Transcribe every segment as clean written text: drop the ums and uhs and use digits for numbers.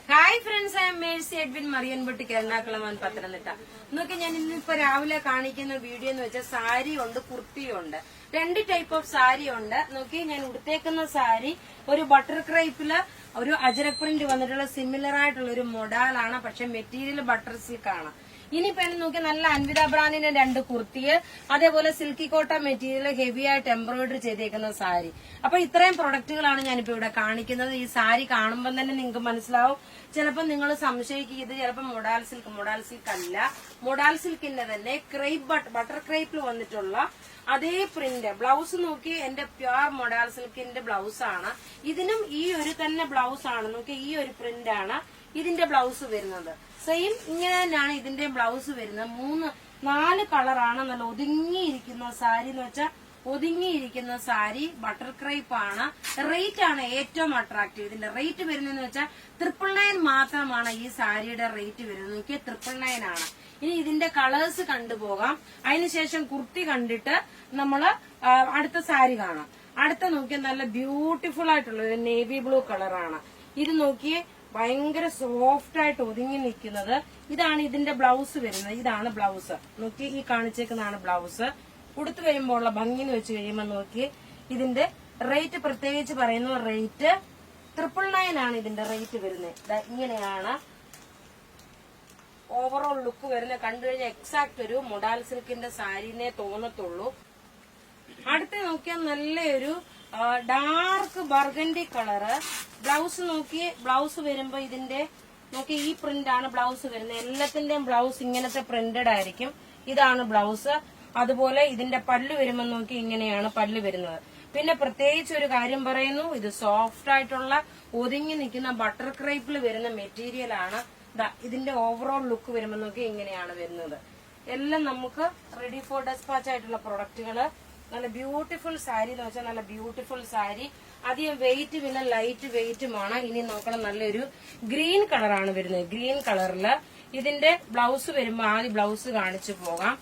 Hi friends, I am Mercy Edwin Mariyanpatti Ernakulam Pathanamthitta. നോക്കി ഞാൻ ഇന്നിപ്പോ രാവിലെ കാണിക്കുന്ന വീഡിയോ എന്ന് വെച്ചാൽ സാരി ഉണ്ട്, കുർത്തിയുണ്ട്. രണ്ട് ടൈപ്പ് ഓഫ് സാരി ഉണ്ട്. നോക്കി ഞാൻ ഉടുത്തേക്കുന്ന സാരി ഒരു ബട്ടർ ക്രൈപ്പില് ഒരു അജരക് പ്രിന്റ് വന്നിട്ടുള്ള സിമിലർ ആയിട്ടുള്ള ഒരു മോഡലാണ്. പക്ഷെ മെറ്റീരിയൽ ബട്ടർ സിൽക്ക് ആണ്. ഇനിയിപ്പോ നോക്കി നല്ല അൻവിത ബ്രാൻഡിന്റെ രണ്ട് കുർത്തിയെ, അതേപോലെ സിൽക്കി കോട്ട മെറ്റീരിയൽ ഹെവി ആയിട്ട് എംബ്രോയിഡറി ചെയ്തേക്കുന്ന സാരി. അപ്പൊ ഇത്രയും പ്രൊഡക്റ്റുകളാണ് ഞാനിപ്പോ ഇവിടെ കാണിക്കുന്നത്. ഈ സാരി കാണുമ്പോൾ തന്നെ നിങ്ങൾക്ക് മനസ്സിലാവും. ചിലപ്പോൾ നിങ്ങൾ സംശയിക്കും ഇത് ചിലപ്പോൾ മൊഡാൽ സിൽക്ക് അല്ല. മൊഡാൽ സിൽക്കിന്റെ തന്നെ ക്രൈപ്പ് ബട്ടർ ക്രൈപ്പിൽ വന്നിട്ടുള്ള അതേ പ്രിന്റ്. ബ്ലൗസ് നോക്കി എന്റെ പ്യുവർ മൊഡാൽ സിൽക്കിന്റെ ബ്ലൗസ് ആണ്. ഇതിനും ഈ ഒരു തന്നെ ബ്ലൗസ് ആണ്. നോക്കി ഈ ഒരു പ്രിന്റ് ആണ് ഇതിന്റെ ബ്ലൗസ് വരുന്നത്. സെയിം ഇങ്ങനെ തന്നെയാണ് ഇതിന്റെ ബ്ലൗസ് വരുന്നത്. 4 കളറാണ്. നല്ല ഒതുങ്ങിയിരിക്കുന്ന സാരി എന്ന് വെച്ചാൽ ഒതുങ്ങിയിരിക്കുന്ന സാരി ബട്ടർ ക്രൈപ്പ് ആണ്. റേറ്റ് ആണ് ഏറ്റവും അട്രാക്റ്റീവ്. ഇതിന്റെ റേറ്റ് വരുന്നതെന്ന് വെച്ചാൽ 999 മാത്രമാണ് ഈ സാരിയുടെ റേറ്റ് വരുന്നത്. നോക്കിയാൽ 999 ആണ്. ഇനി ഇതിന്റെ കളേഴ്സ് കണ്ടുപോകാം. അതിനുശേഷം കുർത്തി കണ്ടിട്ട് നമ്മള് അടുത്ത സാരി കാണാം. അടുത്ത നോക്കിയാൽ നല്ല ബ്യൂട്ടിഫുൾ ആയിട്ടുള്ള ഒരു നേവി ബ്ലൂ കളറാണ്. ഇത് നോക്കിയേ, ഭയങ്കര സോഫ്റ്റ് ആയിട്ട് ഒതുങ്ങി നിൽക്കുന്നത്. ഇതാണ് ഇതിന്റെ ബ്ലൗസ് വരുന്നത്. ഇതാണ് ബ്ലൗസ്. നോക്കി ഈ കാണിച്ചേക്കുന്നതാണ് ബ്ലൗസ്. ഉടുത്തു കഴിയുമ്പോൾ ഉള്ള ഭംഗി എന്ന് വെച്ച് കഴിയുമ്പോൾ നോക്കി ഇതിന്റെ റേറ്റ് പ്രത്യേകിച്ച് പറയുന്നു. റേറ്റ് 999 ആണ് ഇതിന്റെ റേറ്റ് വരുന്നത്. ഇങ്ങനെയാണ് ഓവറോൾ ലുക്ക് വരുന്നത്. കണ്ടു കഴിഞ്ഞാൽ എക്സാക്ട് ഒരു മൊഡാൽ സിൽക്കിന്റെ സാരിനെ തോന്നത്തുള്ളൂ. അടുത്ത നോക്കിയാൽ നല്ലൊരു ഡാർക്ക് ബർഗൻഡി കളറ്. ബ്ലൗസ് നോക്കി, ബ്ലൗസ് വരുമ്പോ ഇതിന്റെ നോക്കി ഈ പ്രിന്റ് ആണ് ബ്ലൗസ് വരുന്നത്. എല്ലാത്തിന്റെയും ബ്ലൗസ് ഇങ്ങനത്തെ പ്രിന്റഡ് ആയിരിക്കും. ഇതാണ് ബ്ലൗസ്. അതുപോലെ ഇതിന്റെ പല്ല് വരുമ്പോ നോക്കി ഇങ്ങനെയാണ് പല്ല് വരുന്നത്. പിന്നെ പ്രത്യേകിച്ച് ഒരു കാര്യം പറയുന്നു, ഇത് സോഫ്റ്റ് ആയിട്ടുള്ള ഒതുങ്ങി നിൽക്കുന്ന ബട്ടർ ക്രൈപ്പിൽ വരുന്ന മെറ്റീരിയൽ ആണ്. ഇതിന്റെ ഓവറോൾ ലുക്ക് വരുമ്പോ നോക്കി ഇങ്ങനെയാണ് വരുന്നത്. എല്ലാം നമുക്ക് റെഡി ഫോർ ഡെസ്പാച്ച് ആയിട്ടുള്ള പ്രൊഡക്റ്റുകള്. നല്ല ബ്യൂട്ടിഫുൾ സാരി എന്ന് വെച്ചാൽ നല്ല ബ്യൂട്ടിഫുൾ സാരി. അധികം വെയിറ്റ് പിന്നെ ലൈറ്റ് വെയിറ്റുമാണ്. ഇനി നോക്കണം, നല്ലൊരു ഗ്രീൻ കളറാണ് വരുന്നത്. ഗ്രീൻ കളറില് ഇതിന്റെ ബ്ലൗസ് വരുമ്പോ ആദ്യം ബ്ലൗസ് കാണിച്ചു പോകാം.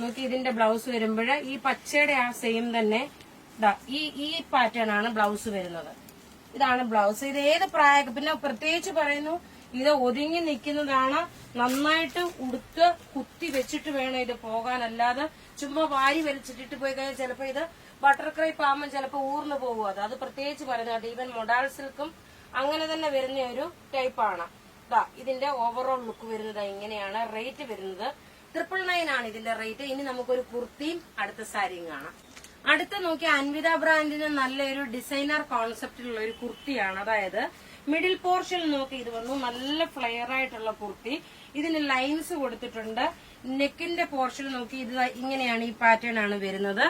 നോക്കി ഇതിന്റെ ബ്ലൗസ് വരുമ്പോഴ് ഈ പച്ചയുടെ ആ സെയിം തന്നെ ഈ പാറ്റേൺ ആണ് ബ്ലൗസ് വരുന്നത്. ഇതാണ് ബ്ലൗസ്. ഇത് ഏത് പിന്നെ പ്രത്യേകിച്ച് പറയുന്നു, ഇത് ഒതുങ്ങി നിൽക്കുന്നതാണ്. നന്നായിട്ട് ഉടുത്ത് കുത്തി വെച്ചിട്ട് വേണം ഇത് പോകാൻ. അല്ലാതെ ചുമ്മാ വാരി വലിച്ചിട്ടിട്ട് പോയി കഴിഞ്ഞാൽ ചിലപ്പോ ഇത് ബട്ടർ ക്രൈപ്പ് ആകുമ്പോൾ ചിലപ്പോ ഊർന്നു പോകും. അത് പ്രത്യേകിച്ച് പറയുന്നത്. ഈവൻ മൊഡാൽ സിൽക്കും അങ്ങനെ തന്നെ വരുന്ന ഒരു ടൈപ്പാണ്. ഇതിന്റെ ഓവറോൾ ലുക്ക് വരുന്നത് ഇങ്ങനെയാണ്. റേറ്റ് വരുന്നത് 999 ആണ് ഇതിന്റെ റേറ്റ്. ഇനി നമുക്കൊരു കുർത്തിയും അടുത്ത സാരിയും കാണാം. അടുത്ത നോക്കി അൻവിത ബ്രാൻഡിന് നല്ലൊരു ഡിസൈനർ കോൺസെപ്റ്റിലുള്ള ഒരു കുർത്തിയാണ്. അതായത് മിഡിൽ പോർഷൻ നോക്കി ഇത് വന്നു നല്ല ഫ്ലെയർ ആയിട്ടുള്ള കുർത്തി. ഇതിന് ലൈൻസ് കൊടുത്തിട്ടുണ്ട്. നെക്കിന്റെ പോർഷൻ നോക്കി ഇത് ഇങ്ങനെയാണ്, ഈ പാറ്റേൺ ആണ് വരുന്നത്.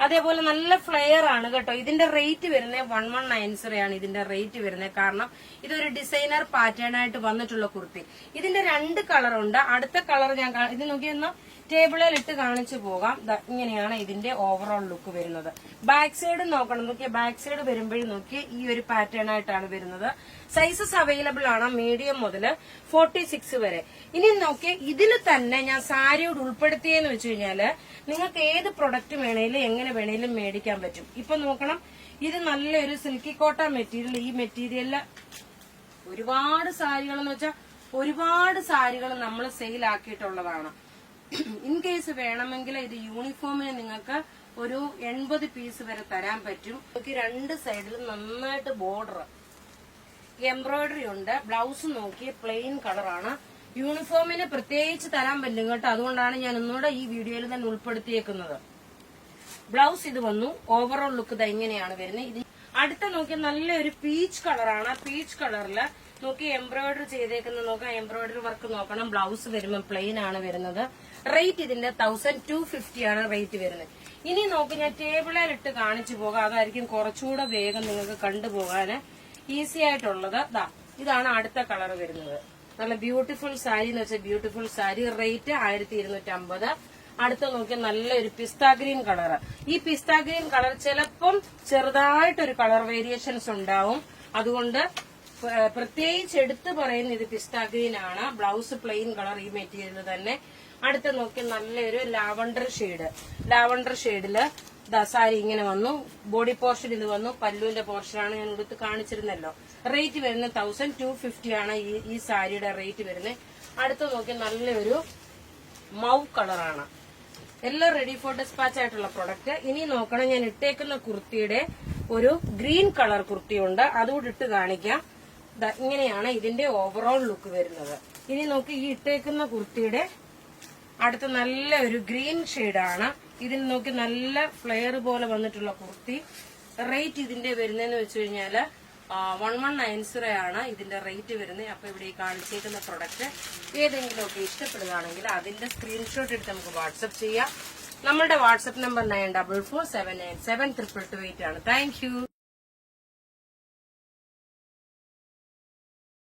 അതേപോലെ നല്ല ഫ്ലെയർ ആണ് കേട്ടോ. ഇതിന്റെ റേറ്റ് വരുന്നത് 1190 ആണ് ഇതിന്റെ റേറ്റ് വരുന്നത്. കാരണം ഇതൊരു ഡിസൈനർ പാറ്റേൺ ആയിട്ട് വന്നിട്ടുള്ള കുർത്തി. ഇതിന്റെ 2 കളറുണ്ട്. അടുത്ത കളർ ഞാൻ ഇത് നോക്കിയൊന്ന് ടേബിളിൽ ഇട്ട് കാണിച്ചു പോകാം. ഇങ്ങനെയാണ് ഇതിന്റെ ഓവറോൾ ലുക്ക് വരുന്നത്. ബാക്ക് സൈഡ് നോക്കണം. നോക്കിയ ബാക്ക് സൈഡ് വരുമ്പോഴും നോക്കി ഈ ഒരു പാറ്റേൺ ആയിട്ടാണ് വരുന്നത്. സൈസസ് അവൈലബിൾ ആണ് മീഡിയം മുതൽ 46 വരെ. ഇനി നോക്കിയ ഇതിൽ തന്നെ ഞാൻ സാരിയോട് ഉൾപ്പെടുത്തിയെന്ന് വെച്ച് കഴിഞ്ഞാല് നിങ്ങൾക്ക് ഏത് പ്രൊഡക്റ്റ് വേണേലും എങ്ങനെ വേണേലും മേടിക്കാൻ പറ്റും. ഇപ്പൊ നോക്കണം, ഇത് നല്ലൊരു സിൽക്കി കോട്ട മെറ്റീരിയൽ. ഈ മെറ്റീരിയലില് ഒരുപാട് സാരികൾ എന്ന് വെച്ചാൽ ഒരുപാട് സാരികൾ നമ്മൾ സെയിൽ ആക്കിയിട്ടുള്ളതാണ്. ഇൻ കേസ് വേണമെങ്കിൽ ഇത് യൂണിഫോമിന് നിങ്ങൾക്ക് ഒരു 80 പീസ് വരെ തരാൻ പറ്റും. നോക്കി 2 സൈഡിലും നന്നായിട്ട് ബോർഡർ എംബ്രോയിഡറി ഉണ്ട്. ബ്ലൗസ് നോക്കി പ്ലെയിൻ കളറാണ്. യൂണിഫോമിന് പ്രത്യേകിച്ച് തരാൻ പറ്റും കേട്ടോ. അതുകൊണ്ടാണ് ഞാൻ ഒന്നുകൂടെ ഈ വീഡിയോയിൽ തന്നെ ഉൾപ്പെടുത്തിയേക്കുന്നത്. ബ്ലൗസ് ഇത് വന്നു. ഓവറോൾ ലുക്ക് ഇങ്ങനെയാണ് വരുന്നത്. ഇത് അടുത്ത നോക്കി നല്ലൊരു പീച്ച് കളറാണ്. പീച്ച് കളറില് നോക്കി എംബ്രോയിഡറി ചെയ്തേക്കുന്ന നോക്കാം. എംബ്രോയിഡറി വർക്ക് നോക്കണം. ബ്ലൗസ് വരുമ്പോൾ പ്ലെയിൻ ആണ് വരുന്നത്. റേറ്റ് ഇതിന്റെ 1250 ആണ് റേറ്റ് വരുന്നത്. ഇനി നോക്കി ഞാൻ ടേബിളിൽ ഇട്ട് കാണിച്ചു പോകാം. അതായിരിക്കും കുറച്ചുകൂടെ വേഗം നിങ്ങൾക്ക് കണ്ടുപോകാൻ ഈസി ആയിട്ടുള്ളത്. ഇതാണ് അടുത്ത കളർ വരുന്നത്. നല്ല ബ്യൂട്ടിഫുൾ സാരി എന്ന് വെച്ചാൽ ബ്യൂട്ടിഫുൾ സാരി. റേറ്റ് 1250. അടുത്ത നോക്കിയാൽ നല്ലൊരു പിസ്ത ഗ്രീൻ കളർ. ഈ പിസ്ത ഗ്രീൻ കളർ ചിലപ്പം ചെറുതായിട്ടൊരു കളർ വേരിയേഷൻസ് ഉണ്ടാവും. അതുകൊണ്ട് പ്രത്യേകിച്ച് എടുത്തു പറയുന്നത് ഇത് പിസ്ത ഗ്രീൻ ആണ്. ബ്ലൗസ് പ്ലെയിൻ കളർ ഈ മെറ്റീരിയൽ തന്നെ. അടുത്ത നോക്കി നല്ലൊരു ലാവണ്ടർ ഷെയ്ഡില് സാരി ഇങ്ങനെ വന്നു. ബോഡി പോർഷൻ ഇത് വന്നു. പല്ലുവിന്റെ പോർഷനാണ് ഞാൻ എടുത്ത് കാണിച്ചിരുന്നല്ലോ. റേറ്റ് വരുന്നത് 1250 ആണ് ഈ സാരിയുടെ റേറ്റ് വരുന്നത്. അടുത്ത് നോക്കി നല്ലൊരു മൗ കളറാണ്. എല്ലാം റെഡി ഫോർ ഡിസ്പാച്ച് ആയിട്ടുള്ള പ്രൊഡക്റ്റ്. ഇനി നോക്കണം, ഞാൻ ഇട്ടേക്കുന്ന കുർത്തിയുടെ ഒരു ഗ്രീൻ കളർ കുർത്തിയുണ്ട്, അതുകൂടി ഇട്ട് കാണിക്കാം. ഇങ്ങനെയാണ് ഇതിന്റെ ഓവറോൾ ലുക്ക് വരുന്നത്. ഇനി നോക്കി ഈ ഇട്ടേക്കുന്ന കുർത്തിയുടെ അടുത്ത നല്ല ഒരു ഗ്രീൻ ഷെയ്ഡാണ്. ഇതിന് നോക്കി നല്ല ഫ്ലെയർ പോലെ വന്നിട്ടുള്ള കുർത്തി. റേറ്റ് ഇതിന്റെ വരുന്നതെന്ന് വെച്ച് കഴിഞ്ഞാല് 1190 ആണ് ഇതിന്റെ റേറ്റ് വരുന്നത്. അപ്പൊ ഇവിടെ ഈ കാണിച്ചേക്കുന്ന പ്രൊഡക്റ്റ് ഏതെങ്കിലും ഒക്കെ ഇഷ്ടപ്പെടുകയാണെങ്കിൽ അതിന്റെ സ്ക്രീൻഷോട്ട് എടുത്ത് നമുക്ക് വാട്സപ്പ് ചെയ്യാം. നമ്മളുടെ വാട്സപ്പ് നമ്പർ 9447972228 ആണ്. Thank you.